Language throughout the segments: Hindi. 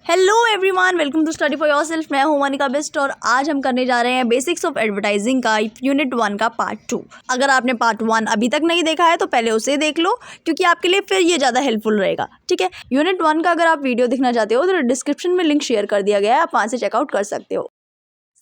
Hello everyone, welcome to study for yourself. मैं हूं मोनिका बेस्ट और आज हम करने जा रहे हैं बेसिक्स ऑफ एडवर्टाइजिंग का यूनिट 1 का पार्ट 2। अगर आपने पार्ट 1 अभी तक नहीं देखा है तो पहले उसे देख लो, क्योंकि आपके लिए फिर ये ज़्यादा हेल्पफुल रहेगा। ठीक है, यूनिट 1 का अगर आप वीडियो देखना चाहते हो तो डिस्क्रिप्शन में लिंक शेयर कर दिया गया है, आप वहाँ से चेकआउट कर सकते हो।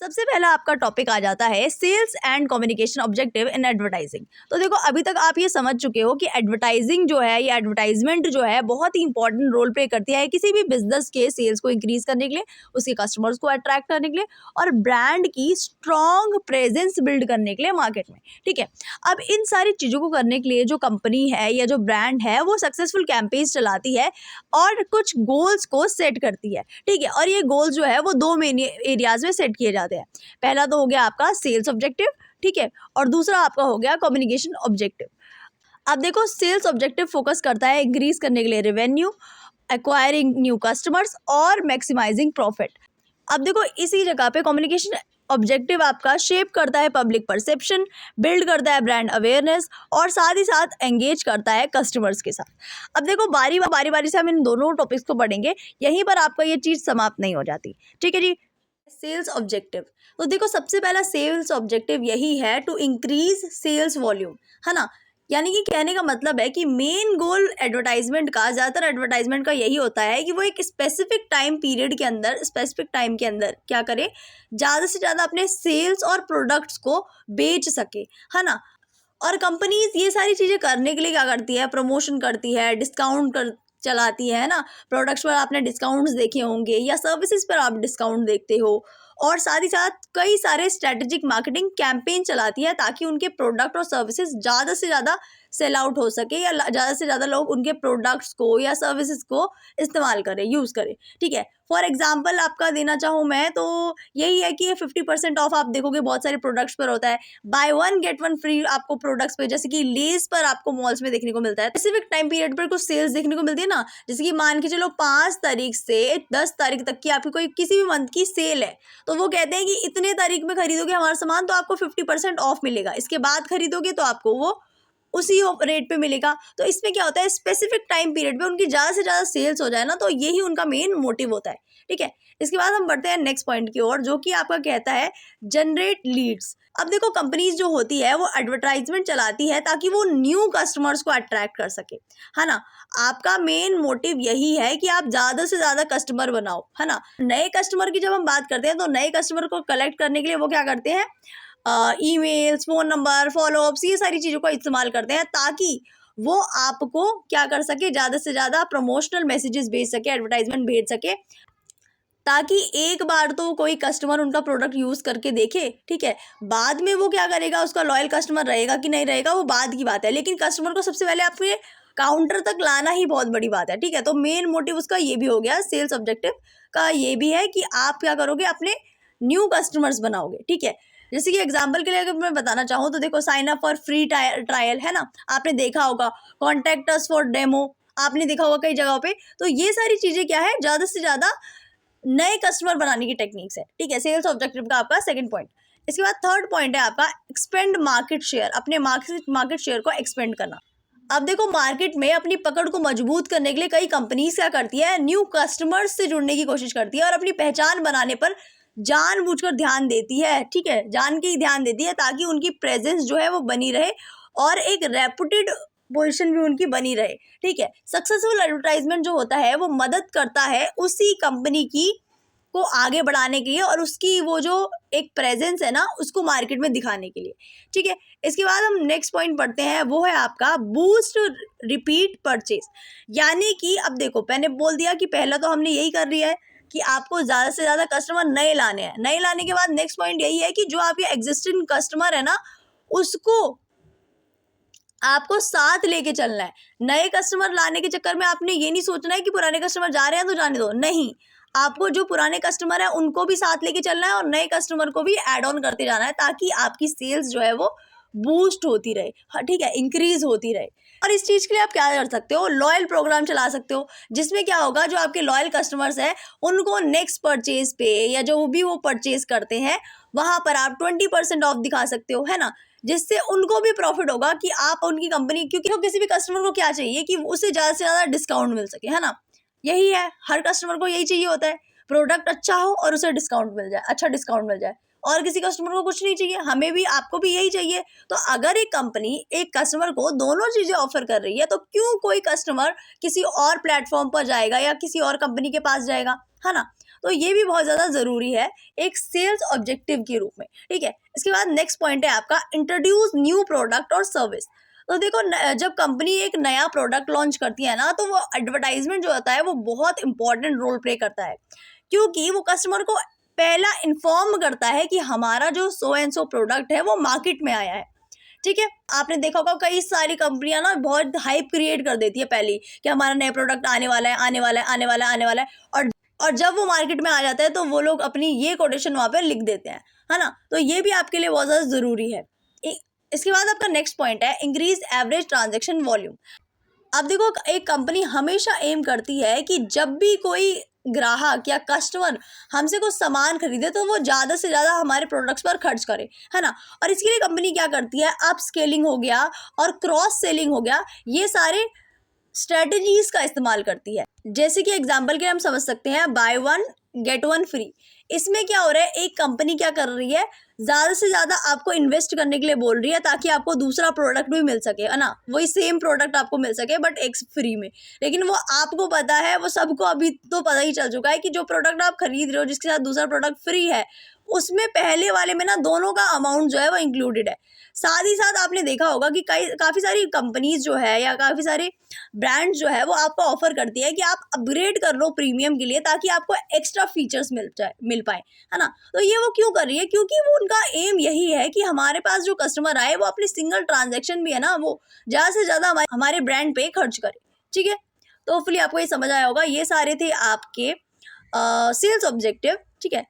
सबसे पहला आपका टॉपिक आ जाता है sales and communication objective in advertising. तो देखो, अभी तक आप ये समझ चुके हो कि एडवर्टाइजिंग जो है, ये एडवर्टाइजमेंट जो है बहुत ही इंपॉर्टेंट रोल प्ले करती है किसी भी बिजनेस के सेल्स को इंक्रीज करने के लिए, उसके कस्टमर्स को अट्रैक्ट करने के लिए और ब्रांड की स्ट्रॉन्ग प्रेजेंस बिल्ड करने के लिए मार्केट में। ठीक है, अब इन सारी चीज़ों को करने के लिए जो कंपनी है या जो ब्रांड है वो सक्सेसफुल कैंपेन्स चलाती है और कुछ गोल्स को सेट करती है। ठीक है, और ये गोल्स जो है वो दो मेन एरियाज में सेट किए जाते हैं। पहला तो हो गया आपका सेल्स ऑब्जेक्टिव, ठीक है, और दूसरा आपका हो गया कम्युनिकेशन ऑब्जेक्टिव। अब देखो, सेल्स ऑब्जेक्टिव फोकस करता है इंक्रीज करने के लिए रेवेन्यू, एक्वायरिंग न्यू कस्टमर्स और मैक्सिमाइजिंग प्रॉफिट। अब देखो, इसी जगह पे कम्युनिकेशन ऑब्जेक्टिव आपका शेप करता है पब्लिक परसेप्शन, बिल्ड करता है ब्रांड अवेयरनेस और साथ ही साथ एंगेज करता है कस्टमर्स के साथ। अब देखो, बारी बारी से हम इन दोनों टॉपिक्स को पढ़ेंगे, यहीं पर आपका ये चीज़ समाप्त नहीं हो जाती। ठीक है जी। सेल्स ऑब्जेक्टिव, तो देखो सबसे पहला सेल्स ऑब्जेक्टिव यही है टू इंक्रीज सेल्स वॉल्यूम, है ना। यानी कि कहने का मतलब है कि मेन गोल एडवर्टाइजमेंट का, ज़्यादातर एडवर्टाइजमेंट का यही होता है कि वो एक स्पेसिफिक टाइम पीरियड के अंदर, स्पेसिफिक टाइम के अंदर क्या करे, ज़्यादा से ज़्यादा अपने सेल्स और प्रोडक्ट्स को बेच सके, है ना। और कंपनीज ये सारी चीज़ें करने के लिए क्या करती है, प्रमोशन करती है, डिस्काउंट कर चलाती है ना। प्रोडक्ट्स पर आपने डिस्काउंट्स देखे होंगे या सर्विसेज पर आप डिस्काउंट देखते हो, और साथ ही साथ कई सारे स्ट्रेटेजिक मार्केटिंग कैंपेन चलाती है ताकि उनके प्रोडक्ट और सर्विसेज ज़्यादा से ज़्यादा सेल आउट हो सके या ज़्यादा से ज़्यादा लोग उनके प्रोडक्ट्स को या सर्विसेज को इस्तेमाल करें, यूज़ करें। ठीक है, फॉर एग्जांपल आपका देना चाहूँ मैं तो यही है कि 50% ऑफ आप देखोगे बहुत सारे प्रोडक्ट्स पर होता है, बाय 1 गेट 1 फ्री आपको प्रोडक्ट्स पे, जैसे कि लेस पर आपको मॉल्स में देखने को मिलता है। स्पेसिफिक टाइम पीरियड पर कुछ सेल्स देखने को मिलती है ना, जैसे कि मान के चलो 5 तारीख से 10 तारीख तक की आपकी कोई किसी भी मंथ की सेल है, तो वो कहते हैं कि इतने तारीख में खरीदोगे हमारा सामान तो आपको 50% ऑफ मिलेगा, इसके बाद खरीदोगे तो आपको वो उसी रेट पे मिलेगा। तो इसमें क्या होता है, स्पेसिफिक टाइम पीरियड पे उनकी ज़्यादा से ज़्यादा सेल्स हो जाए ना, तो यही उनका मेन मोटिव होता है। ठीक है, इसके बाद हम बढ़ते हैं नेक्स्ट पॉइंट की ओर, जो कि आपका कहता है जनरेट लीड्स। अब देखो, कंपनीज जो होती है वो एडवर्टाइजमेंट चलाती है ताकि वो न्यू कस्टमर्स को अट्रैक्ट कर सके, है ना। आपका मेन मोटिव यही है कि आप ज़्यादा से ज़्यादा कस्टमर बनाओ, है ना। नए कस्टमर की जब हम बात करते हैं तो नए कस्टमर को कलेक्ट करने के लिए वो क्या करते हैं, ईमेल्स, फ़ोन नंबर, फॉलोअप्स, ये सारी चीज़ों का इस्तेमाल करते हैं ताकि वो आपको क्या कर सके, ज़्यादा से ज़्यादा प्रमोशनल मैसेजेस भेज सके, एडवर्टाइजमेंट भेज सके, ताकि एक बार तो कोई कस्टमर उनका प्रोडक्ट यूज़ करके देखे। ठीक है, बाद में वो क्या करेगा, उसका लॉयल कस्टमर रहेगा कि नहीं रहेगा वो बाद की बात है, लेकिन कस्टमर को सबसे पहले आपके काउंटर तक लाना ही बहुत बड़ी बात है। ठीक है, तो मेन मोटिव उसका ये भी हो गया, सेल्स ऑब्जेक्टिव का ये भी है कि आप क्या करोगे, अपने न्यू कस्टमर्स बनाओगे। ठीक है, जैसे कि एग्जाम्पल के लिए अगर मैं बताना चाहूँ तो देखो, sign up for free trial, है ना, आपने देखा होगा, कॉन्टैक्ट अस फॉर डेमो, आपने देखा होगा कई जगहों पे। तो ये सारी चीज़ें क्या है, ज़्यादा से ज़्यादा नए कस्टमर बनाने की टेक्निक्स है। ठीक है, सेल्स ऑब्जेक्टिव का आपका सेकंड पॉइंट। इसके बाद थर्ड पॉइंट है आपका एक्सपेंड मार्केट शेयर, अपने मार्केट शेयर को एक्सपेंड करना। अब देखो, मार्केट में अपनी पकड़ को मजबूत करने के लिए कई कंपनीज क्या करती है, न्यू कस्टमर्स से जुड़ने की कोशिश करती है और अपनी पहचान बनाने पर जानबूझकर ध्यान देती है। ठीक है, जान के ही ध्यान देती है ताकि उनकी प्रेजेंस जो है वो बनी रहे और एक रेपुटेड पोजीशन भी उनकी बनी रहे। ठीक है, सक्सेसफुल एडवर्टाइजमेंट जो होता है वो मदद करता है उसी कंपनी की को आगे बढ़ाने के लिए और उसकी वो जो एक प्रेजेंस है ना, उसको मार्केट में दिखाने के लिए। ठीक है, इसके बाद हम नेक्स्ट पॉइंट पढ़ते हैं, वो है आपका बूस्ट रिपीट परचेज। यानी कि अब देखो, मैंने बोल दिया कि पहला तो हमने यही कर लिया है कि आपको ज़्यादा से ज़्यादा कस्टमर नए लाने हैं। नए लाने के बाद नेक्स्ट पॉइंट यही है कि जो आपके एग्जिस्टिंग कस्टमर है ना, उसको आपको साथ लेके चलना है। नए कस्टमर लाने के चक्कर में आपने ये नहीं सोचना है कि पुराने कस्टमर जा रहे हैं तो जाने दो, नहीं, आपको जो पुराने कस्टमर है उनको भी साथ लेके चलना है और नए कस्टमर को भी ऐड ऑन करते जाना है ताकि आपकी सेल्स जो है वो बूस्ट होती रहे। हाँ, ठीक है, इंक्रीज होती रहे। और इस चीज़ के लिए आप क्या कर सकते हो, लॉयल प्रोग्राम चला सकते हो, जिसमें क्या होगा, जो आपके लॉयल कस्टमर्स हैं उनको नेक्स्ट परचेज पे या जो भी वो परचेज करते हैं वहाँ पर आप 20% ऑफ दिखा सकते हो, है ना, जिससे उनको भी प्रॉफिट होगा कि आप उनकी कंपनी, क्योंकि तो किसी भी कस्टमर को क्या चाहिए कि उसे ज़्यादा से ज़्यादा डिस्काउंट मिल सके, है ना। यही है, हर कस्टमर को यही चाहिए होता है, प्रोडक्ट अच्छा हो और उसे डिस्काउंट मिल जाए, अच्छा डिस्काउंट मिल जाए। और किसी कस्टमर को कुछ नहीं चाहिए, हमें भी आपको भी यही चाहिए। तो अगर एक कंपनी एक कस्टमर को दोनों चीज़ें ऑफर कर रही है तो क्यों कोई कस्टमर किसी और प्लेटफॉर्म पर जाएगा या किसी और कंपनी के पास जाएगा, है ना। तो ये भी बहुत ज़्यादा ज़रूरी है एक सेल्स ऑब्जेक्टिव के रूप में, ठीक है। इसके बाद नेक्स्ट पॉइंट है आपका इंट्रोड्यूस न्यू प्रोडक्ट और सर्विस। तो देखो जब कंपनी एक नया प्रोडक्ट लॉन्च करती है ना, तो वो एडवर्टाइजमेंट जो होता है वो बहुत इंपॉर्टेंट रोल प्ले करता है, क्योंकि वो कस्टमर को पहला इन्फॉर्म करता है कि हमारा जो सो एंड सो प्रोडक्ट है वो मार्केट में आया है, ठीक है। आपने देखा होगा कई सारी कंपनियां ना बहुत हाइप क्रिएट कर देती है पहले ही कि हमारा नया प्रोडक्ट आने वाला है, आने वाला है, आने वाला है, आने वाला है। और जब वो मार्केट में आ जाता है तो वो लोग अपनी ये कोटेशन वहाँ पे लिख देते हैं, है ना। तो ये भी आपके लिए बहुत ज़्यादा ज़रूरी है। इसके बाद आपका नेक्स्ट पॉइंट है इंक्रीज एवरेज ट्रांजैक्शन वॉल्यूम। अब देखो एक कंपनी हमेशा एम करती है कि जब भी कोई ग्राहक या कस्टमर हमसे कुछ सामान खरीदे तो वो ज़्यादा से ज़्यादा हमारे प्रोडक्ट्स पर खर्च करे, है ना। और इसके लिए कंपनी क्या करती है, अप स्केलिंग हो गया और क्रॉस सेलिंग हो गया, ये सारे स्ट्रेटजीज का इस्तेमाल करती है। जैसे कि एग्जांपल के हम समझ सकते हैं by one get one free. इसमें क्या हो रहा है, एक कंपनी क्या कर रही है, ज़्यादा से ज़्यादा आपको इन्वेस्ट करने के लिए बोल रही है ताकि आपको दूसरा प्रोडक्ट भी मिल सके, है ना। वही सेम प्रोडक्ट आपको मिल सके बट एक फ्री में। लेकिन वो आपको पता है, वो सबको अभी तो पता ही चल चुका है कि जो प्रोडक्ट आप खरीद रहे हो जिसके साथ दूसरा प्रोडक्ट फ्री है, उसमें पहले वाले में ना दोनों का अमाउंट जो है वो इंक्लूडेड है। साथ ही साथ आपने देखा होगा कि काफ़ी सारी कंपनीज जो है या काफ़ी सारे ब्रांड्स जो है वो आपको ऑफर करती है कि आप अपग्रेड कर लो प्रीमियम के लिए ताकि आपको एक्स्ट्रा फीचर्स मिल पाए, है ना। तो ये वो क्यों कर रही है, क्योंकि वो उनका एम यही है कि हमारे पास जो कस्टमर आए वो अपनी सिंगल ट्रांजेक्शन भी है ना वो ज़्यादा से ज़्यादा हमारे ब्रांड पे खर्च करे, ठीक है। तो होपफुली आपको ये समझ आया होगा। ये सारे थे आपके सेल्स ऑब्जेक्टिव, ठीक है।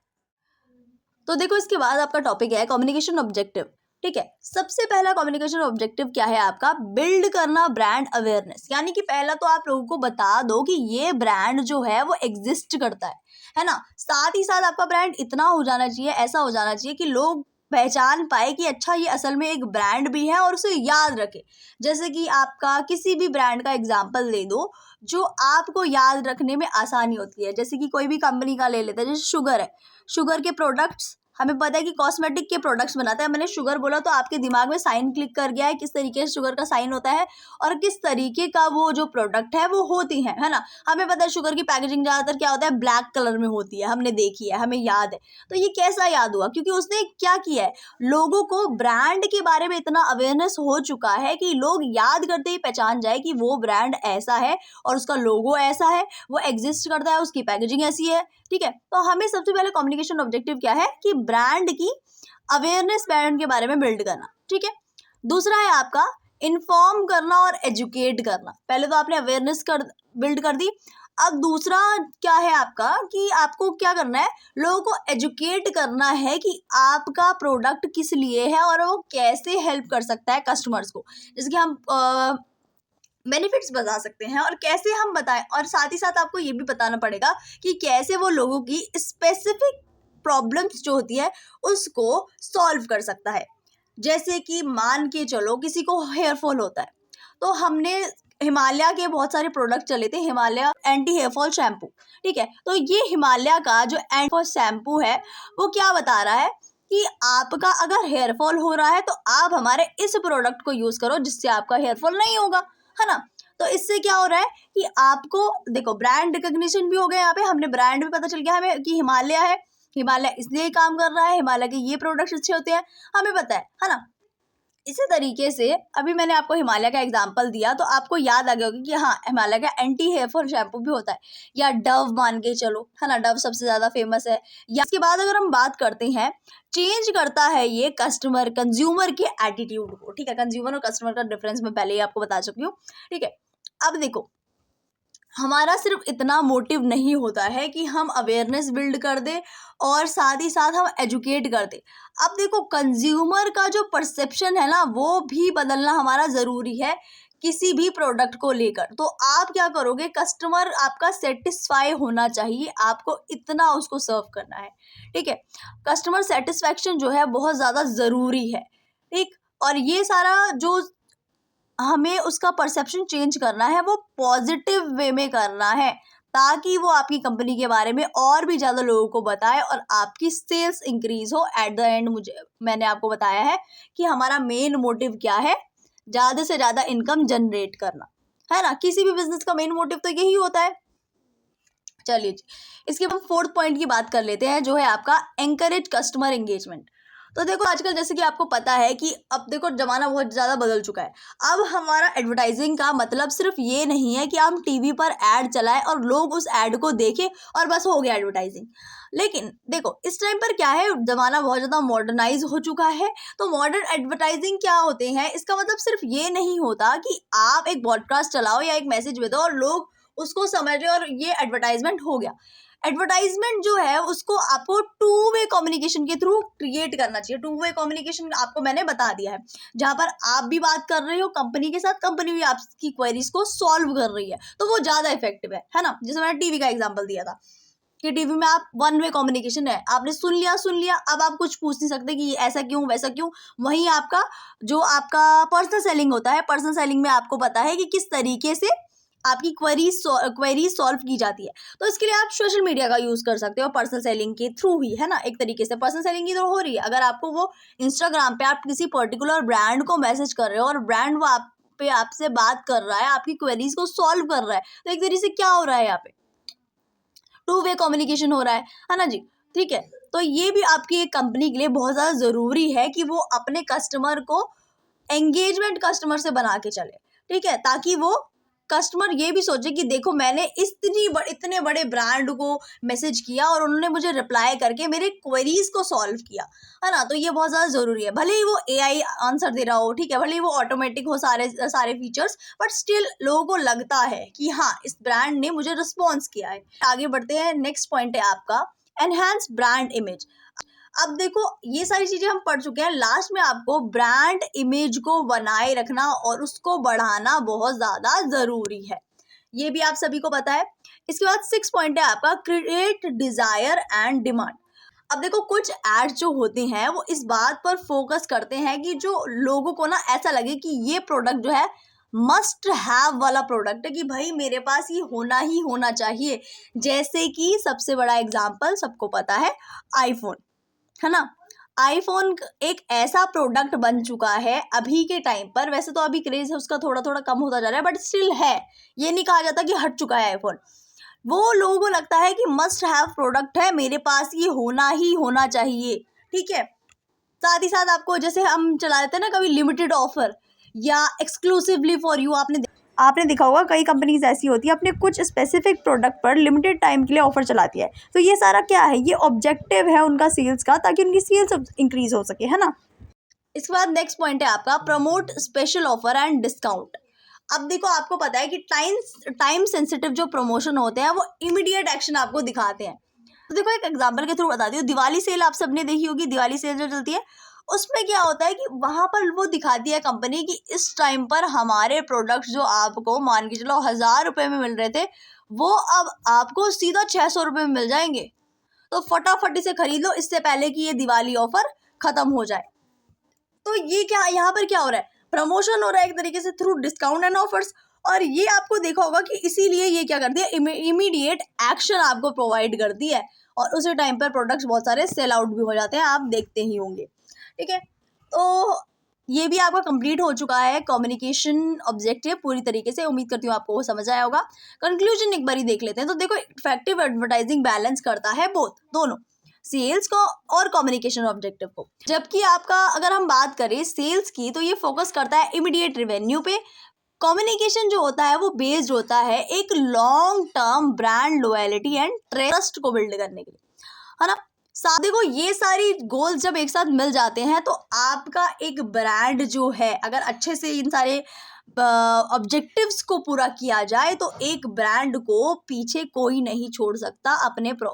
तो देखो इसके बाद आपका टॉपिक है कम्युनिकेशन ऑब्जेक्टिव, ठीक है। सबसे पहला कम्युनिकेशन ऑब्जेक्टिव क्या है आपका, बिल्ड करना ब्रांड अवेयरनेस। यानी कि पहला तो आप लोगों को बता दो कि ये ब्रांड जो है वो एग्जिस्ट करता है ना। साथ ही साथ आपका ब्रांड इतना हो जाना चाहिए, ऐसा हो जाना चाहिए कि लोग पहचान पाए कि अच्छा ये असल में एक ब्रांड भी है और उसे याद रखे। जैसे कि आपका किसी भी ब्रांड का एग्जाम्पल ले दो जो आपको याद रखने में आसानी होती है। जैसे कि कोई भी कंपनी का ले लेते हैं, जैसे शुगर है, शुगर के प्रोडक्ट्स हमें पता है कि कॉस्मेटिक के प्रोडक्ट्स बनाता है। मैंने शुगर बोला तो आपके दिमाग में साइन क्लिक कर गया है किस तरीके से शुगर का साइन होता है और किस तरीके का वो जो प्रोडक्ट है वो होती है ना। हमें पता है शुगर की पैकेजिंग ज़्यादातर क्या होता है, ब्लैक कलर में होती है, हमने देखी है, हमें याद है। तो ये कैसा याद हुआ, क्योंकि उसने क्या किया है, लोगों को ब्रांड के बारे में इतना अवेयरनेस हो चुका है कि लोग याद करते ही पहचान जाए कि वो ब्रांड ऐसा है और उसका लोगो ऐसा है, वो एग्जिस्ट करता है, उसकी पैकेजिंग ऐसी है, ठीक है। तो हमें सबसे पहले कम्युनिकेशन ऑब्जेक्टिव क्या है कि ब्रांड की अवेयरनेस ब्रांड के बारे में बिल्ड करना, ठीक है। दूसरा है आपका इन्फॉर्म करना और एजुकेट करना। पहले तो आपने अवेयरनेस बिल्ड कर दी, अब दूसरा क्या है आपका कि आपको क्या करना है, लोगों को एजुकेट करना है कि आपका प्रोडक्ट किस लिए है और वो कैसे हेल्प कर सकता है कस्टमर्स को। जैसे कि हम बेनिफिट्स बता सकते हैं और कैसे हम बताएं, और साथ ही साथ आपको ये भी बताना पड़ेगा कि कैसे वो लोगों की स्पेसिफिक प्रॉब्लम्स जो होती है उसको सॉल्व कर सकता है। जैसे कि मान के चलो किसी को हेयर फॉल होता है, तो हमने हिमालय के बहुत सारे प्रोडक्ट चले थे, Himalaya anti hair fall shampoo, ठीक है। तो ये हिमालय का जो एंटी फॉल शैम्पू है वो क्या बता रहा है कि आपका अगर हेयर फॉल हो रहा है तो आप हमारे इस प्रोडक्ट को यूज़ करो जिससे आपका हेयर फॉल नहीं होगा, है ना। तो इससे क्या हो रहा है कि आपको देखो ब्रांड रिकग्निशन भी हो गया, यहाँ पे हमने ब्रांड भी पता चल गया हमें कि हिमालय है, हिमालय इसलिए काम कर रहा है, हिमालय के ये प्रोडक्ट्स अच्छे होते हैं, हमें पता है ना। इसी तरीके से अभी मैंने आपको हिमालय का एग्जांपल दिया तो आपको याद आ गया होगा कि हाँ हिमालय का एंटी हेयर फॉल शैम्पू भी होता है, या डव मान के चलो, है ना, डव सबसे ज़्यादा फेमस है। या इसके बाद अगर हम बात करते हैं, चेंज करता है ये कंज्यूमर के एटीट्यूड को, ठीक है। कंज्यूमर और कस्टमर का डिफरेंस मैं पहले ही आपको बता चुकी हूँ, ठीक है। अब देखो हमारा सिर्फ इतना मोटिव नहीं होता है कि हम अवेयरनेस बिल्ड कर दें और साथ ही साथ हम एजुकेट कर दें। अब देखो कंज्यूमर का जो परसेप्शन है ना वो भी बदलना हमारा ज़रूरी है किसी भी प्रोडक्ट को लेकर। तो आप क्या करोगे, कस्टमर आपका सेटिस्फाई होना चाहिए, आपको इतना उसको सर्व करना है, ठीक है। कस्टमर सेटिस्फैक्शन जो है बहुत ज़्यादा ज़रूरी है, ठीक। और ये सारा जो हमें उसका परसेप्शन चेंज करना है वो पॉजिटिव वे में करना है ताकि वो आपकी कंपनी के बारे में और भी ज़्यादा लोगों को बताए और आपकी सेल्स इंक्रीज हो। एट द एंड मैंने आपको बताया है कि हमारा मेन मोटिव क्या है, ज़्यादा से ज़्यादा इनकम जनरेट करना, है ना। किसी भी बिजनेस का मेन मोटिव तो यही होता है। चलिए इसके बाद 4th पॉइंट की बात कर लेते हैं, जो है आपका एंकरेज कस्टमर एंगेजमेंट। तो देखो आजकल जैसे कि आपको पता है कि अब देखो ज़माना बहुत ज़्यादा बदल चुका है। अब हमारा एडवर्टाइजिंग का मतलब सिर्फ ये नहीं है कि हम टीवी पर ऐड चलाएं और लोग उस ऐड को देखें और बस हो गया एडवर्टाइजिंग। लेकिन देखो इस टाइम पर क्या है, ज़माना बहुत ज़्यादा मॉडर्नाइज हो चुका है। तो मॉडर्न एडवर्टाइजिंग क्या होते हैं, इसका मतलब सिर्फ ये नहीं होता कि आप एक ब्रॉडकास्ट चलाओ या एक मैसेज भेजो और लोग उसको समझ रहे और ये एडवर्टाइजमेंट हो गया। एडवर्टाइजमेंट जो है उसको आपको टू वे कम्युनिकेशन के थ्रू क्रिएट करना चाहिए। टू वे कम्युनिकेशन आपको मैंने बता दिया है, जहाँ पर आप भी बात कर रहे हो कंपनी के साथ, कंपनी भी आपकी क्वेरीज को सॉल्व कर रही है, तो वो ज़्यादा इफेक्टिव है ना। जैसे मैंने टीवी का एग्जाम्पल दिया था कि टीवी में आप 1 वे कम्युनिकेशन है, आपने सुन लिया, अब आप कुछ पूछ नहीं सकते कि ऐसा क्यों वैसा क्यों। वहीं आपका जो आपका पर्सनल सेलिंग होता है, पर्सनल सेलिंग में आपको पता है कि किस तरीके से आपकी क्वेरी सॉल्व की जाती है। तो इसके लिए आप सोशल मीडिया का यूज़ कर सकते हो पर्सनल सेलिंग के थ्रू ही, है ना। एक तरीके से पर्सनल सेलिंग की तो हो रही है। अगर आपको वो इंस्टाग्राम पे आप किसी पर्टिकुलर ब्रांड को मैसेज कर रहे हो और ब्रांड वो आप पे आपसे बात कर रहा है, आपकी क्वेरीज को सॉल्व कर रहा है, तो एक तरीके से क्या हो रहा है, यहाँ पे टू वे कम्युनिकेशन हो रहा है ना जी। ठीक है, तो ये भी आपकी एक कंपनी के लिए बहुत ज़्यादा ज़रूरी है कि वो अपने कस्टमर को एंगेजमेंट कस्टमर से बना के चले, ठीक है, ताकि वो कस्टमर ये भी सोचे कि देखो मैंने इतने बड़े ब्रांड को मैसेज किया और उन्होंने मुझे रिप्लाई करके मेरे क्वेरीज को सॉल्व किया, है ना। तो ये बहुत ज़्यादा ज़रूरी है। भले ही वो एआई आंसर दे रहा हो, ठीक है, भले ही वो ऑटोमेटिक हो सारे फीचर्स, बट स्टिल लोगों को लगता है कि हाँ इस ब्रांड ने मुझे रिस्पॉन्स किया है। आगे बढ़ते हैं, नेक्स्ट पॉइंट है आपका एनहांस ब्रांड इमेज। अब देखो ये सारी चीजें हम पढ़ चुके हैं, लास्ट में आपको ब्रांड इमेज को बनाए रखना और उसको बढ़ाना बहुत ज्यादा जरूरी है, ये भी आप सभी को पता है। इसके बाद 6 पॉइंट है आपका क्रिएट डिजायर एंड डिमांड। अब देखो कुछ एड जो होते हैं वो इस बात पर फोकस करते हैं कि जो लोगों को ना ऐसा लगे कि ये प्रोडक्ट जो है मस्ट हैव वाला प्रोडक्ट है, कि भाई मेरे पास ये होना ही होना चाहिए। जैसे कि सबसे बड़ा एग्जांपल सबको पता है आईफोन, है ना। आईफोन एक ऐसा प्रोडक्ट बन चुका है अभी के टाइम पर, वैसे तो अभी क्रेज है उसका थोड़ा थोड़ा कम होता जा रहा है, बट स्टिल है, ये नहीं कहा जाता कि हट चुका है आईफोन। वो लोगों को लगता है कि मस्ट हैव प्रोडक्ट है, मेरे पास ये होना ही होना चाहिए, ठीक है। साथ ही साथ आपको जैसे हम चला देते हैं ना कभी लिमिटेड ऑफर या एक्सक्लूसिवली फॉर यू, आपने देखा होगा कई कंपनीज ऐसी होती है अपने कुछ स्पेसिफिक प्रोडक्ट पर लिमिटेड टाइम के लिए ऑफर चलाती है। तो ये सारा क्या है, ये ऑब्जेक्टिव है उनका सेल्स का, ताकि उनकी सेल्स इंक्रीज हो सके, है ना। इसके बाद नेक्स्ट पॉइंट है आपका promote special offer and discount. अब देखो आपको पता है कि टाइम सेंसिटिव जो प्रमोशन होते हैं वो इमीडिएट एक्शन आपको दिखाते हैं। तो देखो एक एग्जांपल के थ्रू बताती हूँ, दिवाली सेल आप सबने देखी होगी, दिवाली सेल जो चलती है उसमें क्या होता है कि वहां पर वो दिखाती है कंपनी कि इस टाइम पर हमारे प्रोडक्ट्स जो आपको मान के चलो 1000 रुपये में मिल रहे थे, वो अब आपको सीधा 600 रुपये में मिल जाएंगे। तो फटाफट इसे खरीद लो इससे पहले कि ये दिवाली ऑफर खत्म हो जाए। तो ये क्या यहाँ पर क्या हो रहा है, प्रमोशन हो रहा है एक तरीके से थ्रू डिस्काउंट एंड ऑफर्स। और ये आपको देखा होगा कि इसीलिए ये क्या करती है, इमीडिएट एक्शन आपको प्रोवाइड करती है और उसी टाइम पर प्रोडक्ट्स बहुत सारे सेल आउट भी हो जाते हैं, आप देखते ही होंगे, ठीक है। तो ये भी आपका कंप्लीट हो चुका है कम्युनिकेशन ऑब्जेक्टिव पूरी तरीके से, उम्मीद करती हूँ आपको वो समझ आया होगा। कंक्लूजन एक बार ही देख लेते हैं। तो देखो इफेक्टिव एडवर्टाइजिंग बैलेंस करता है दोनों सेल्स को और कम्युनिकेशन ऑब्जेक्टिव को। जबकि आपका अगर हम बात करें सेल्स की तो ये फोकस करता है इमीडिएट रेवेन्यू पे, कम्युनिकेशन जो होता है वो बेस्ड होता है एक long term brand loyalty and trust को बिल्ड करने के लिए, है ना। साथ देखो ये सारी गोल्स जब एक साथ मिल जाते हैं तो आपका एक ब्रांड जो है, अगर अच्छे से इन सारे ऑब्जेक्टिव्स को पूरा किया जाए तो एक ब्रांड को पीछे कोई नहीं छोड़ सकता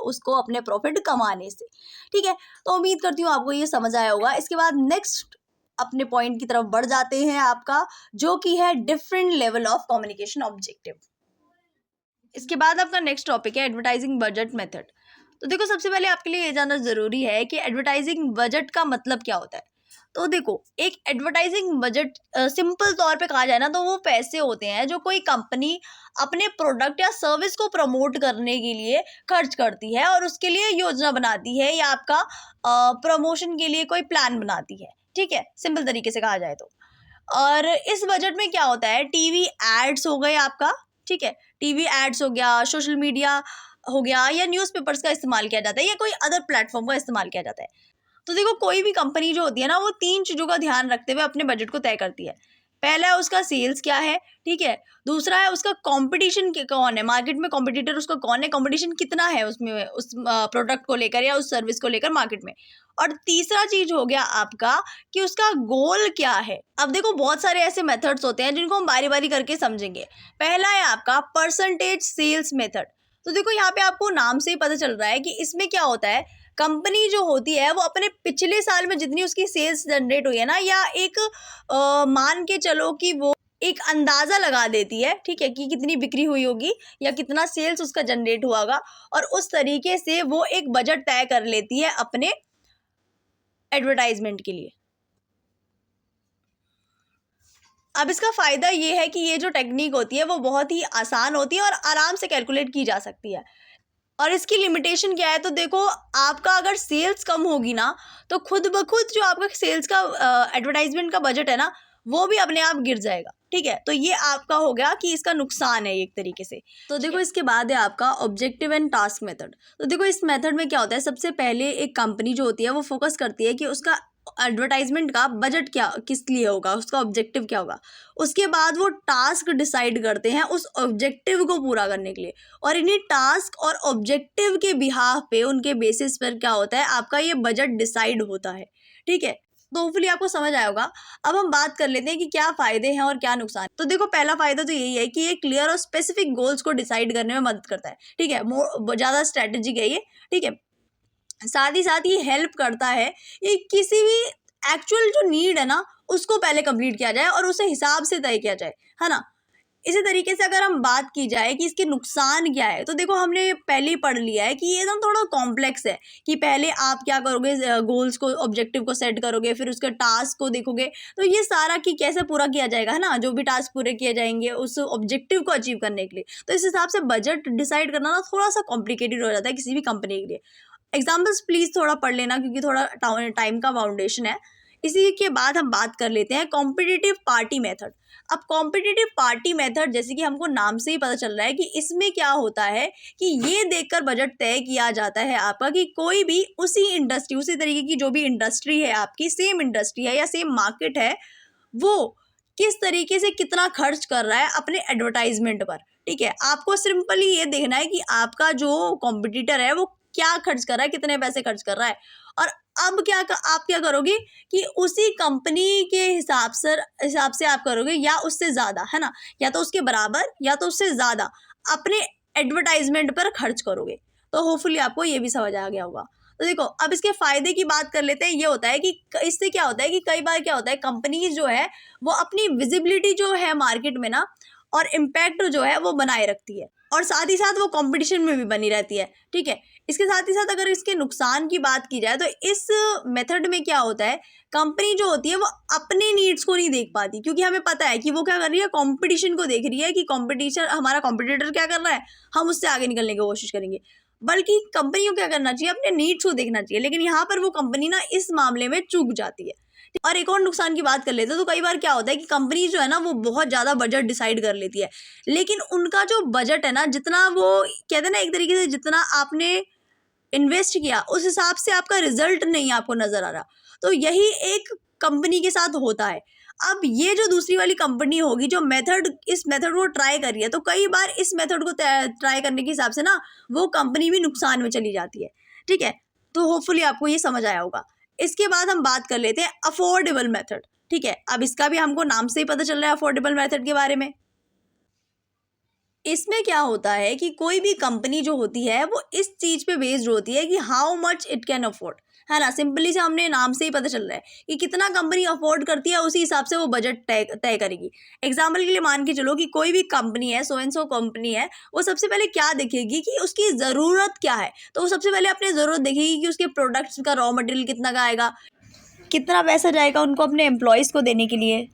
उसको अपने प्रॉफिट कमाने से, ठीक है। तो उम्मीद करती हूँ आपको ये समझ आया होगा। इसके बाद नेक्स्ट अपने पॉइंट की तरफ बढ़ जाते हैं आपका, जो कि है different level of communication objective. इसके बाद आपका नेक्स्ट टॉपिक है एडवर्टाइजिंग बजट मेथड। तो देखो सबसे पहले आपके लिए ये जानना ज़रूरी है कि एडवर्टाइजिंग बजट का मतलब क्या होता है। तो देखो, एक एडवर्टाइजिंग बजट सिंपल तौर पे कहा जाए ना तो वो पैसे होते हैं जो कोई कंपनी अपने प्रोडक्ट या सर्विस को प्रमोट करने के लिए खर्च करती है और उसके लिए योजना बनाती है या आपका प्रमोशन के लिए कोई प्लान बनाती है। ठीक है, सिंपल तरीके से कहा जाए तो। और इस बजट में क्या होता है, टीवी एड्स हो गए आपका, ठीक है, टीवी एड्स हो गया, सोशल मीडिया हो गया, या न्यूज़पेपर्स का इस्तेमाल किया जाता है, या कोई अदर प्लेटफॉर्म का इस्तेमाल किया जाता है। तो देखो, कोई भी कंपनी जो होती है ना, वो 3 चीज़ों का ध्यान रखते हुए अपने बजट को तय करती है। पहला है उसका सेल्स क्या है, ठीक है। दूसरा है उसका कंपटीशन कौन है, मार्केट में कॉम्पिटिटर उसका कौन है, कंपटीशन कितना है उसमें, उस प्रोडक्ट को लेकर या उस सर्विस को लेकर मार्केट में। और तीसरा चीज़ हो गया आपका कि उसका गोल क्या है। अब देखो, बहुत सारे ऐसे मेथड्स होते हैं जिनको हम बारी बारी करके समझेंगे। पहला है आपका परसेंटेज सेल्स मेथड। तो देखो, यहाँ पे आपको नाम से ही पता चल रहा है कि इसमें क्या होता है, कंपनी जो होती है वो अपने पिछले साल में जितनी उसकी सेल्स जनरेट हुई है ना, या एक मान के चलो कि वो एक अंदाज़ा लगा देती है, ठीक है, कि कितनी बिक्री हुई होगी या कितना सेल्स उसका जनरेट हुआ होगा, और उस तरीके से वो एक बजट तय कर लेती है अपने एडवर्टाइजमेंट के लिए। अब इसका फ़ायदा ये है कि ये जो टेक्निक होती है वो बहुत ही आसान होती है और आराम से कैलकुलेट की जा सकती है। और इसकी लिमिटेशन क्या है, तो देखो, आपका अगर सेल्स कम होगी ना, तो खुद ब खुद जो आपका सेल्स का एडवर्टाइजमेंट का बजट है ना, वो भी अपने आप गिर जाएगा। ठीक है, तो ये आपका हो गया कि इसका नुकसान है एक तरीके से। तो देखो, इसके बाद है आपका ऑब्जेक्टिव एंड टास्क मेथड। तो देखो, इस मेथड में क्या होता है, सबसे पहले एक कंपनी जो होती है वो फोकस करती है कि उसका एडवर्टाइजमेंट का बजट क्या, किस लिए होगा, उसका ऑब्जेक्टिव क्या होगा। उसके बाद वो टास्क डिसाइड करते हैं उस ऑब्जेक्टिव को पूरा करने के लिए, और इन्हीं टास्क और ऑब्जेक्टिव के बिहाफ पे, उनके बेसिस पर क्या होता है, आपका ये बजट डिसाइड होता है। ठीक है, तो होपफुली आपको समझ आया होगा। अब हम बात कर लेते हैं कि क्या फ़ायदे हैं और क्या नुकसान। तो देखो, पहला फ़ायदा तो यही है कि ये क्लियर और स्पेसिफिक गोल्स को डिसाइड करने में मदद करता है। ठीक है, ज़्यादा स्ट्रैटेजिक है ये। ठीक है, साथ ही साथ ये हेल्प करता है कि किसी भी एक्चुअल जो नीड है ना, उसको पहले कंप्लीट किया जाए और उसे हिसाब से तय किया जाए, है ना। इसी तरीके से अगर हम बात की जाए कि इसके नुकसान क्या है, तो देखो, हमने पहले ही पढ़ लिया है कि ये एकदम थोड़ा कॉम्प्लेक्स है। कि पहले आप क्या करोगे, गोल्स को, ऑब्जेक्टिव को सेट करोगे, फिर उसके टास्क को देखोगे, तो ये सारा कि कैसे पूरा किया जाएगा, है ना, जो भी टास्क पूरे किए जाएंगे उस ऑब्जेक्टिव को अचीव करने के लिए। तो इस हिसाब से बजट डिसाइड करना ना थोड़ा सा कॉम्प्लिकेटेड हो जाता है किसी भी कंपनी के लिए। एग्जाम्पल्स प्लीज़ थोड़ा पढ़ लेना, क्योंकि थोड़ा टाइम का फाउंडेशन है। इसी के बाद हम बात कर लेते हैं कॉम्पिटिटिव पार्टी मेथड। अब कॉम्पिटिटिव पार्टी मेथड, जैसे कि हमको नाम से ही पता चल रहा है कि इसमें क्या होता है कि ये देखकर बजट तय किया जाता है आपका कि कोई भी उसी इंडस्ट्री, उसी तरीके की जो भी इंडस्ट्री है आपकी, सेम इंडस्ट्री है या सेम मार्केट है, वो किस तरीके से कितना खर्च कर रहा है अपने एडवर्टाइजमेंट पर। ठीक है, आपको सिंपली ये देखना है कि आपका जो कॉम्पिटिटर है वो क्या खर्च कर रहा है, कितने पैसे खर्च कर रहा है। और अब आप क्या करोगे कि उसी कंपनी के हिसाब से आप करोगे, या उससे ज़्यादा, है ना, या तो उसके बराबर या तो उससे ज़्यादा अपने एडवर्टाइजमेंट पर खर्च करोगे। तो होपफुली आपको ये भी समझ आ गया होगा। तो देखो, अब इसके फ़ायदे की बात कर लेते हैं। ये होता है कि इससे क्या होता है कि कई बार क्या होता है, कंपनीज जो है वो अपनी विजिबिलिटी जो है मार्केट में ना, और इम्पैक्ट जो है वो बनाए रखती है, और साथ ही साथ वो कंपटीशन में भी बनी रहती है। ठीक है, इसके साथ ही साथ अगर इसके नुकसान की बात की जाए, तो इस मेथड में क्या होता है, कंपनी जो होती है वो अपने नीड्स को नहीं देख पाती, क्योंकि हमें पता है कि वो क्या कर रही है, कंपटीशन को देख रही है कि कंपटीशन, हमारा कंपटीटर क्या कर रहा है, हम उससे आगे निकलने की कोशिश करेंगे। बल्कि कंपनी को क्या करना चाहिए, अपने नीड्स को देखना चाहिए। लेकिन यहाँ पर वो कंपनी ना इस मामले में चूक जाती है। और एक और नुकसान की बात कर लेते हैं, तो कई बार क्या होता है कि कंपनी जो है ना वो बहुत ज़्यादा बजट डिसाइड कर लेती है, लेकिन उनका जो बजट है ना, जितना वो कहते हैं ना, एक तरीके से जितना आपने इन्वेस्ट किया उस हिसाब से आपका रिजल्ट नहीं आपको नज़र आ रहा। तो यही एक कंपनी के साथ होता है। अब ये जो दूसरी वाली कंपनी होगी जो इस मेथड को ट्राई कर रही है, तो कई बार इस मेथड को ट्राई करने के हिसाब से ना वो कंपनी भी नुकसान में चली जाती है। ठीक है, तो होपफुली आपको ये समझ आया होगा। इसके बाद हम बात कर लेते हैं अफोर्डेबल मेथड। ठीक है, अब इसका भी हमको नाम से ही पता चल रहा है अफोर्डेबल मेथड के बारे में। इसमें क्या होता है कि कोई भी कंपनी जो होती है वो इस चीज़ पे बेस्ड होती है कि how much it can afford, है ना। सिंपली से हमने नाम से ही पता चल रहा है कि कितना कंपनी अफोर्ड करती है, उसी हिसाब से वो बजट तय करेगी। एग्जाम्पल के लिए मान के चलो कि कोई भी कंपनी है, सो एंड सो कंपनी है, वो सबसे पहले क्या देखेगी कि उसकी ज़रूरत क्या है। तो वो सबसे पहले अपनी ज़रूरत देखेगी कि उसके प्रोडक्ट्स का रॉ मटेरियल कितना का आएगा, कितना पैसा जाएगा उनको अपने एम्प्लॉयज़ को देने के लिए।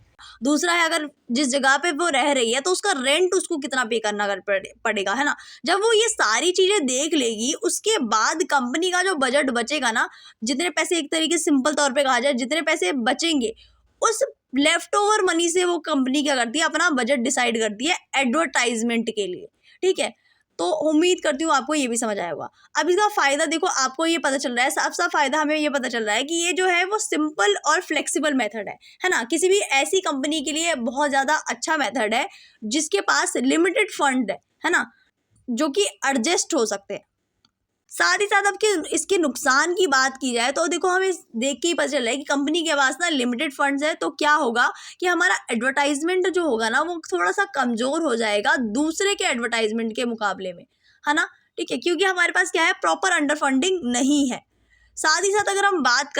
दूसरा है, अगर जिस जगह पे वो रह रही है तो उसका रेंट उसको कितना पे करना पड़ेगा, है ना। जब वो ये सारी चीज़ें देख लेगी, उसके बाद कंपनी का जो बजट बचेगा ना, जितने पैसे, एक तरीके से सिंपल तौर पे कहा जाए, जितने पैसे बचेंगे उस लेफ्ट ओवर मनी से वो कंपनी क्या करती है, अपना बजट डिसाइड करती है एडवर्टाइजमेंट के लिए, ठीक है। तो उम्मीद करती हूँ आपको ये भी समझ आया होगा। अब इसका फ़ायदा देखो, आपको ये पता चल रहा है, साफ साफ फ़ायदा हमें ये पता चल रहा है कि ये जो है वो सिंपल और फ्लेक्सिबल मेथड है ना। किसी भी ऐसी कंपनी के लिए बहुत ज़्यादा अच्छा मेथड है जिसके पास लिमिटेड फंड है ना, जो कि एडजस्ट हो सकते हैं। साथ ही साथ अब कि इसके नुकसान की बात की जाए तो देखो, हमें देख के ही पता चल रहा है कि कंपनी के पास ना लिमिटेड फंड्स है, तो क्या होगा कि हमारा एडवर्टाइजमेंट जो होगा ना वो थोड़ा सा कमज़ोर हो जाएगा दूसरे के एडवर्टाइजमेंट के मुकाबले में, है ना, ठीक है, क्योंकि हमारे पास क्या है, प्रॉपर अंडर फंडिंग नहीं है। साथ ही साथ अगर हम बात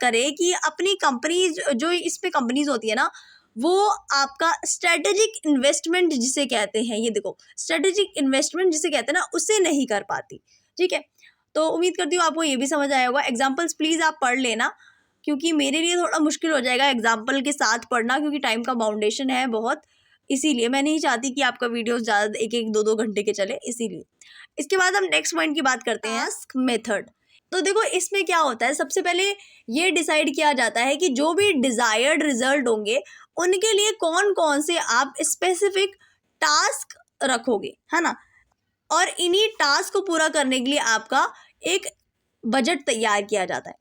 करें कि अपनी कंपनीज, जो इस पे कंपनीज होती है ना, वो आपका स्ट्रेटेजिक इन्वेस्टमेंट जिसे कहते हैं, ये देखो स्ट्रेटेजिक इन्वेस्टमेंट जिसे कहते हैं ना, उसे नहीं कर पाती, ठीक है। तो उम्मीद करती हूँ आपको ये भी समझ आया होगा। एग्जाम्पल्स प्लीज़ आप पढ़ लेना, क्योंकि मेरे लिए थोड़ा मुश्किल हो जाएगा एग्जाम्पल के साथ पढ़ना, क्योंकि टाइम का बाउंडेशन है बहुत, इसीलिए मैं नहीं चाहती कि आपका वीडियो ज़्यादा 1-1, 2-2 घंटे के चले, इसीलिए। इसके बाद हम नेक्स्ट पॉइंट की बात करते हैं, टास्क मेथड। तो देखो इसमें क्या होता है, सबसे पहले ये डिसाइड किया जाता है कि जो भी डिज़ायर्ड रिजल्ट होंगे उनके लिए कौन कौन से आप स्पेसिफिक टास्क रखोगे, है ना, और इन्हीं टास्क को पूरा करने के लिए आपका एक बजट तैयार किया जाता है।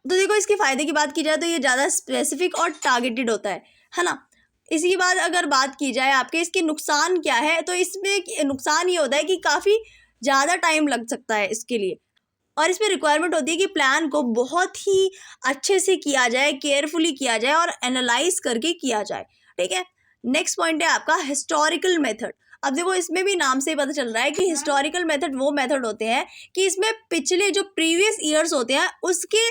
तो देखो इसके फ़ायदे की बात की जाए तो ये ज़्यादा स्पेसिफिक और टारगेटेड होता है ना। इसी के बाद अगर बात की जाए आपके इसके नुकसान क्या है, तो इसमें नुकसान ये होता है कि काफ़ी ज़्यादा टाइम लग सकता है इसके लिए, और इसमें रिक्वायरमेंट होती है कि प्लान को बहुत ही अच्छे से किया जाए, केयरफुली किया जाए और एनालाइज करके किया जाए, ठीक है। नेक्स्ट पॉइंट है आपका हिस्टोरिकल मेथड। अब देखो इसमें भी नाम से ही पता चल रहा है कि हिस्टोरिकल मेथड वो मेथड होते हैं कि इसमें पिछले जो प्रीवियस ईयर्स होते हैं उसके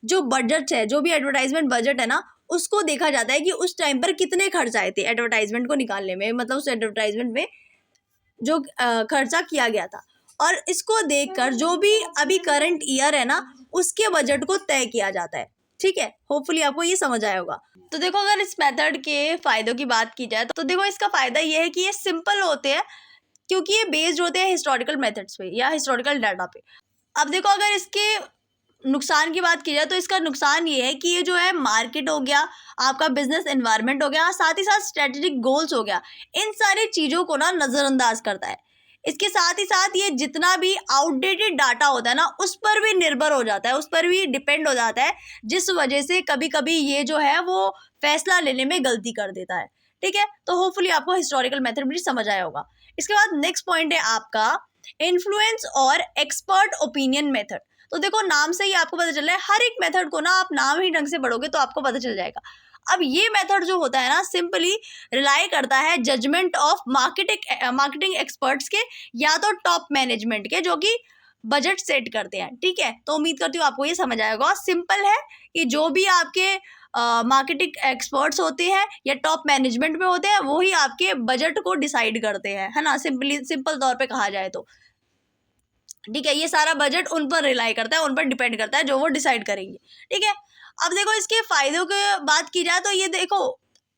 जो बजट है, जो भी एडवर्टाइजमेंट बजट है ना, उसको देखा जाता है कि उस टाइम पर कितने खर्च आए थे एडवर्टाइजमेंट को निकालने में, मतलब उस एडवर्टाइजमेंट में जो खर्चा किया गया था, और इसको देखकर जो भी अभी करंट ईयर है ना उसके बजट को तय किया जाता है, ठीक है। होपफुली आपको ये समझ आया होगा। तो देखो अगर इस मेथड के फ़ायदों की बात की जाए तो देखो इसका फ़ायदा ये है कि ये सिंपल होते हैं, क्योंकि ये बेस्ड होते हैं हिस्टोरिकल मेथड्स पे या हिस्टोरिकल डाटा पे। अब देखो अगर इसके नुकसान की बात की जाए तो इसका नुकसान ये है कि ये जो है मार्केट हो गया, आपका बिजनेस एनवायरनमेंट हो गया, साथ ही साथ स्ट्रेटेजिक गोल्स हो गया, इन सारी चीज़ों को ना नज़रअंदाज करता है। इसके साथ ही साथ ये जितना भी आउटडेटेड डाटा होता है ना उस पर भी निर्भर हो जाता है, उस पर भी डिपेंड हो जाता है, जिस वजह से कभी कभी ये जो है वो फैसला लेने में गलती कर देता है, ठीक है। तो होपफुली आपको हिस्टोरिकल मेथड भी समझ आया होगा। इसके बाद नेक्स्ट पॉइंट है आपका इन्फ्लुएंस और एक्सपर्ट ओपिनियन मेथड। तो देखो नाम से ही आपको पता चल रहा है, हर एक मेथड को ना आप नाम ही ढंग से पढ़ोगे तो आपको पता चल जाएगा। अब ये मेथड जो होता है ना सिंपली रिलाई करता है जजमेंट ऑफ मार्केटिंग एक्सपर्ट्स के या तो टॉप मैनेजमेंट के, जो कि बजट सेट करते हैं, ठीक है। तो उम्मीद करती हूँ आपको ये समझ आएगा। सिंपल है कि जो भी आपके मार्केटिंग एक्सपर्ट्स होते हैं या टॉप मैनेजमेंट में होते हैं वही आपके बजट को डिसाइड करते हैं, है ना, सिंपल तौर पे कहा जाए तो, ठीक है। ये सारा बजट उन पर रिलाई करता है, उन पर डिपेंड करता है जो वो डिसाइड करेंगे, ठीक है। अब देखो इसके फ़ायदों की बात की जाए तो ये देखो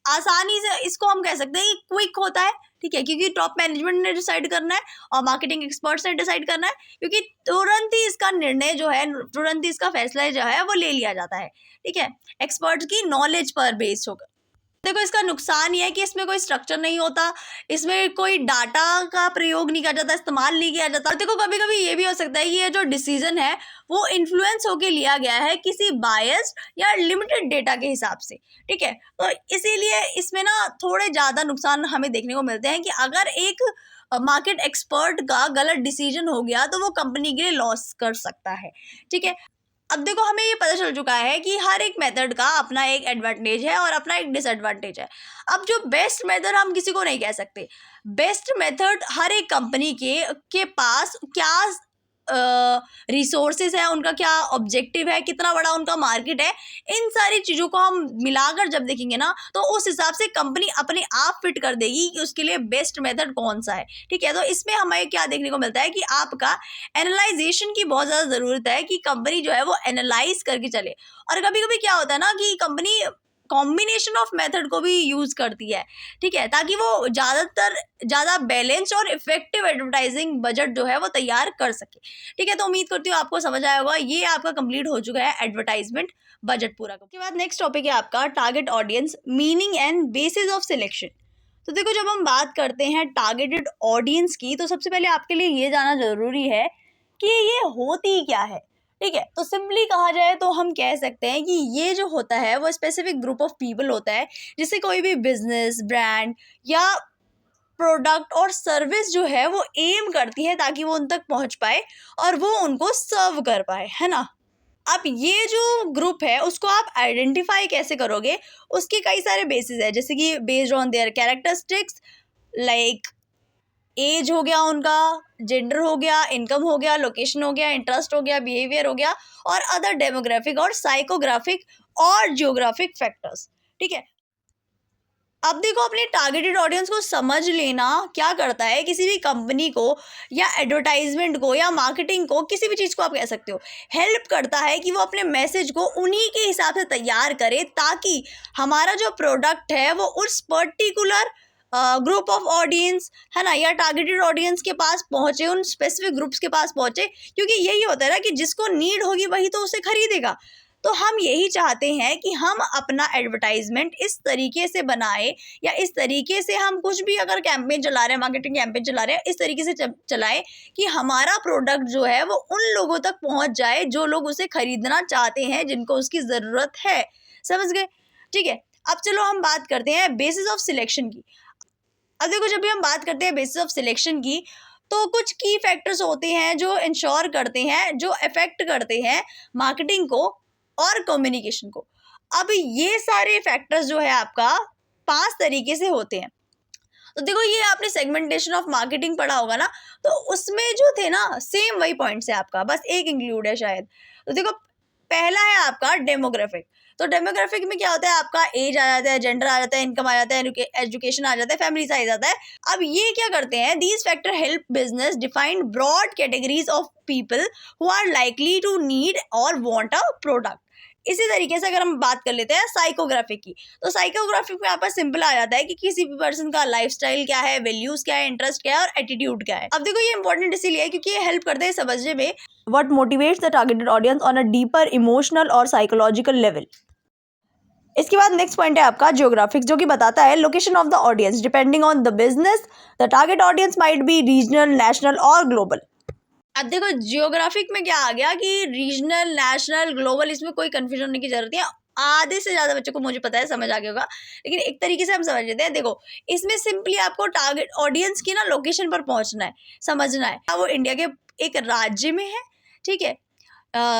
आसानी से इसको हम कह सकते हैं कि क्विक होता है, ठीक है, क्योंकि टॉप मैनेजमेंट ने डिसाइड करना है और मार्केटिंग एक्सपर्ट्स ने डिसाइड करना है, क्योंकि तुरंत ही इसका निर्णय जो है, तुरंत ही इसका फैसला जो है वो ले लिया जाता है, ठीक है, एक्सपर्ट्स की नॉलेज पर बेस्ड होकर। देखो इसका नुकसान ये है कि इसमें कोई स्ट्रक्चर नहीं होता, इसमें कोई डाटा का प्रयोग नहीं किया जाता, इस्तेमाल नहीं किया जाता। और देखो कभी कभी ये भी हो सकता है कि ये जो डिसीजन है वो इन्फ्लुएंस होके लिया गया है किसी बायस्ड या लिमिटेड डेटा के हिसाब से, ठीक है। तो इसीलिए इसमें ना थोड़े ज़्यादा नुकसान हमें देखने को मिलते हैं कि अगर एक मार्केट एक्सपर्ट का गलत डिसीजन हो गया तो वो कंपनी के लिए लॉस कर सकता है, ठीक है। अब देखो हमें ये पता चल चुका है कि हर एक मेथड का अपना एक एडवांटेज है और अपना एक डिसएडवांटेज है। अब जो बेस्ट मेथड हम किसी को नहीं कह सकते, बेस्ट मेथड हर एक कंपनी के पास क्या रिसोर्सेज है, उनका क्या ऑब्जेक्टिव है, कितना बड़ा उनका मार्केट है, इन सारी चीज़ों को हम मिलाकर जब देखेंगे ना तो उस हिसाब से कंपनी अपने आप फिट कर देगी कि उसके लिए बेस्ट मेथड कौन सा है। ठीक है, तो इसमें हमें क्या देखने को मिलता है कि आपका एनालाइजेशन की बहुत ज़्यादा ज़रूरत है कि कंपनी जो है वो एनालाइज करके चले। और कभी कभी क्या होता है ना कि कंपनी कॉम्बिनेशन ऑफ मेथड को भी यूज़ करती है, ठीक है, ताकि वो ज़्यादा बैलेंस और इफेक्टिव एडवर्टाइजिंग बजट जो है वो तैयार कर सके। ठीक है, तो उम्मीद करती हूँ आपको समझ आया होगा। ये आपका कंप्लीट हो चुका है एडवर्टाइजमेंट बजट पूरा। उसके बाद नेक्स्ट टॉपिक है आपका target audience, meaning and bases of selection. तो देखो, जब हम बात करते हैं टारगेटेड ऑडियंस की तो सबसे पहले आपके लिए ये जानना ज़रूरी है कि ये होती क्या है। ठीक है, तो सिंपली कहा जाए तो हम कह सकते हैं कि ये जो होता है वो स्पेसिफिक ग्रुप ऑफ पीपल होता है जिससे कोई भी बिजनेस, ब्रांड या प्रोडक्ट और सर्विस जो है वो एम करती है ताकि वो उन तक पहुंच पाए और वो उनको सर्व कर पाए, है ना। अब ये जो ग्रुप है उसको आप आइडेंटिफाई कैसे करोगे, उसके कई सारे बेसिस है, जैसे कि based on their characteristics like age हो गया, उनका जेंडर हो गया, इनकम हो गया, लोकेशन हो गया, इंटरेस्ट हो गया, बिहेवियर हो गया और अदर डेमोग्राफिक और साइकोग्राफिक और जियोग्राफिक फैक्टर्स। ठीक है, अब देखो, अपने टारगेटेड ऑडियंस को समझ लेना क्या करता है, किसी भी कंपनी को या एडवर्टाइजमेंट को या मार्केटिंग को, किसी भी चीज़ को आप कह सकते हो, हेल्प करता है कि वो अपने मैसेज को उन्हीं के हिसाब से तैयार करे ताकि हमारा जो प्रोडक्ट है वो उस पर्टिकुलर ग्रुप ऑफ ऑडियंस, है ना, या टारगेटेड ऑडियंस के पास पहुँचे, उन स्पेसिफिक ग्रुप्स के पास पहुँचे, क्योंकि यही होता है ना कि जिसको नीड होगी वही तो उसे खरीदेगा। तो हम यही चाहते हैं कि हम अपना एडवर्टाइजमेंट इस तरीके से बनाएं या इस तरीके से हम कुछ भी अगर कैंपेन चला रहे हैं, मार्केटिंग कैंपेन चला रहे हैं, इस तरीके से चलाएं कि हमारा प्रोडक्ट जो है वो उन लोगों तक पहुंच जाए जो लोग उसे खरीदना चाहते हैं, जिनको उसकी ज़रूरत है। समझ गए? ठीक है, अब चलो हम बात करते हैं बेसिस ऑफ सिलेक्शन की। अब देखो, जब भी हम बात करते हैं बेसिस ऑफ सिलेक्शन की तो कुछ की फैक्टर्स होते हैं जो इंश्योर करते हैं, जो अफेक्ट करते हैं मार्केटिंग को और कम्युनिकेशन को। अब ये सारे फैक्टर्स जो है आपका 5 तरीके से होते हैं। तो देखो, ये आपने सेगमेंटेशन ऑफ मार्केटिंग पढ़ा होगा ना, तो उसमें जो थे ना सेम वही पॉइंट्स है आपका, बस एक इंक्लूड है शायद। तो देखो, पहला है आपका डेमोग्राफिक। तो डेमोग्राफिक में क्या होता है, आपका एज आ जाता है, जेंडर आ जाता है, इनकम आ जाता है, एजुकेशन आ जाता है, फैमिली साइज आता है। अब ये क्या करते हैं, these factor help business define broad categories of people who are likely to need और वांट अ प्रोडक्ट। इसी तरीके से अगर हम बात कर लेते हैं साइकोग्राफिक की, तो साइकोग्राफिक में आपका सिंपल आ जाता है कि किसी भी पर्सन का लाइफस्टाइल क्या है, वैल्यूज क्या है, इंटरेस्ट क्या है और एटीट्यूड क्या है। अब देखो, ये इंपॉर्टेंट इसीलिए है क्योंकि ये हेल्प करते हैं समझने में what motivates the targeted audience on a deeper emotional और साइकोलॉजिकल लेवल। इसके बाद नेक्स्ट पॉइंट है आपका जियोग्राफिक्स, जो कि बताता है location of the audience depending on the business the target audience might be regional, national और ग्लोबल। अब देखो, जियोग्राफिक में क्या आ गया कि रीजनल, नेशनल, ग्लोबल, इसमें कोई कंफ्यूजन होने की जरूरत नहीं है। आधे से ज़्यादा बच्चों को मुझे पता है समझ आ गया होगा, लेकिन एक तरीके से हम समझ लेते हैं। देखो, इसमें सिंपली आपको टारगेट ऑडियंस की ना लोकेशन पर पहुंचना है, समझना है। वो इंडिया के एक राज्य में है, ठीक है,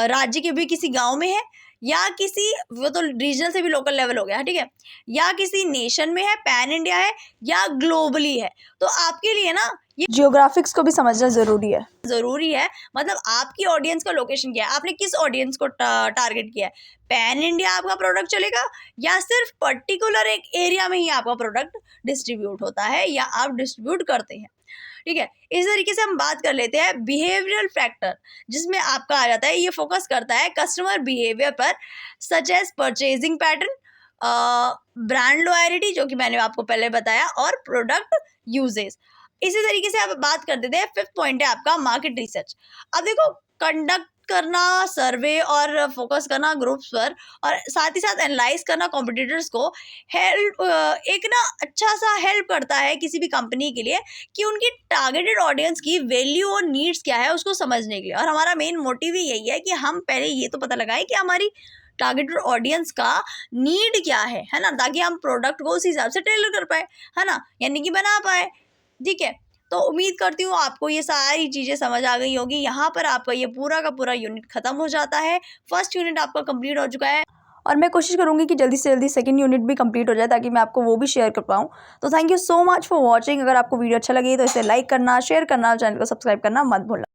राज्य के भी किसी गांव में है, या किसी, वो तो रीजनल से भी लोकल लेवल हो गया, ठीक है, या किसी नेशन में है, पैन इंडिया है, या ग्लोबली है। तो आपके लिए ना ये जियोग्राफिक्स को भी समझना ज़रूरी है। मतलब आपकी ऑडियंस का लोकेशन क्या है, आपने किस ऑडियंस को टारगेट किया है, पैन इंडिया आपका प्रोडक्ट चलेगा या सिर्फ पर्टिकुलर एक एरिया में ही आपका प्रोडक्ट डिस्ट्रीब्यूट होता है या आप डिस्ट्रीब्यूट करते हैं। ठीक है, इस तरीके से हम बात कर लेते हैं बिहेवियरल फैक्टर, जिसमें आपका आ जाता है, ये फोकस करता है कस्टमर बिहेवियर पर, such as purchasing pattern, brand loyalty, जो कि मैंने आपको पहले बताया, और प्रोडक्ट यूजेस। इसी तरीके से आप बात कर देते हैं, 5th पॉइंट है आपका मार्केट रिसर्च। अब देखो, कंडक्ट करना सर्वे और फोकस करना ग्रुप्स पर, और साथ ही साथ एनालाइज करना कॉम्पिटिटर्स को, हेल्प एक ना अच्छा सा हेल्प करता है किसी भी कंपनी के लिए कि उनकी टारगेटेड ऑडियंस की वैल्यू और नीड्स क्या है उसको समझने के लिए। और हमारा मेन मोटिव ही यही है कि हम पहले ये तो पता लगाएं कि हमारी टारगेटेड ऑडियंस का नीड क्या है ना, ताकि हम प्रोडक्ट को उस हिसाब से टेलर कर पाए, है ना, यानी कि बना पाए। ठीक है, तो उम्मीद करती हूँ आपको ये सारी चीज़ें समझ आ गई होगी। यहाँ पर आपका ये पूरा का पूरा यूनिट खत्म हो जाता है। फर्स्ट यूनिट आपका कंप्लीट हो चुका है और मैं कोशिश करूँगी कि जल्दी से जल्दी सेकंड यूनिट भी कंप्लीट हो जाए ताकि मैं आपको वो भी शेयर कर पाऊँ। तो thank you so much for watching. अगर आपको वीडियो अच्छा लगे तो इसे लाइक करना, शेयर करना, चैनल को सब्सक्राइब करना मत भूलना।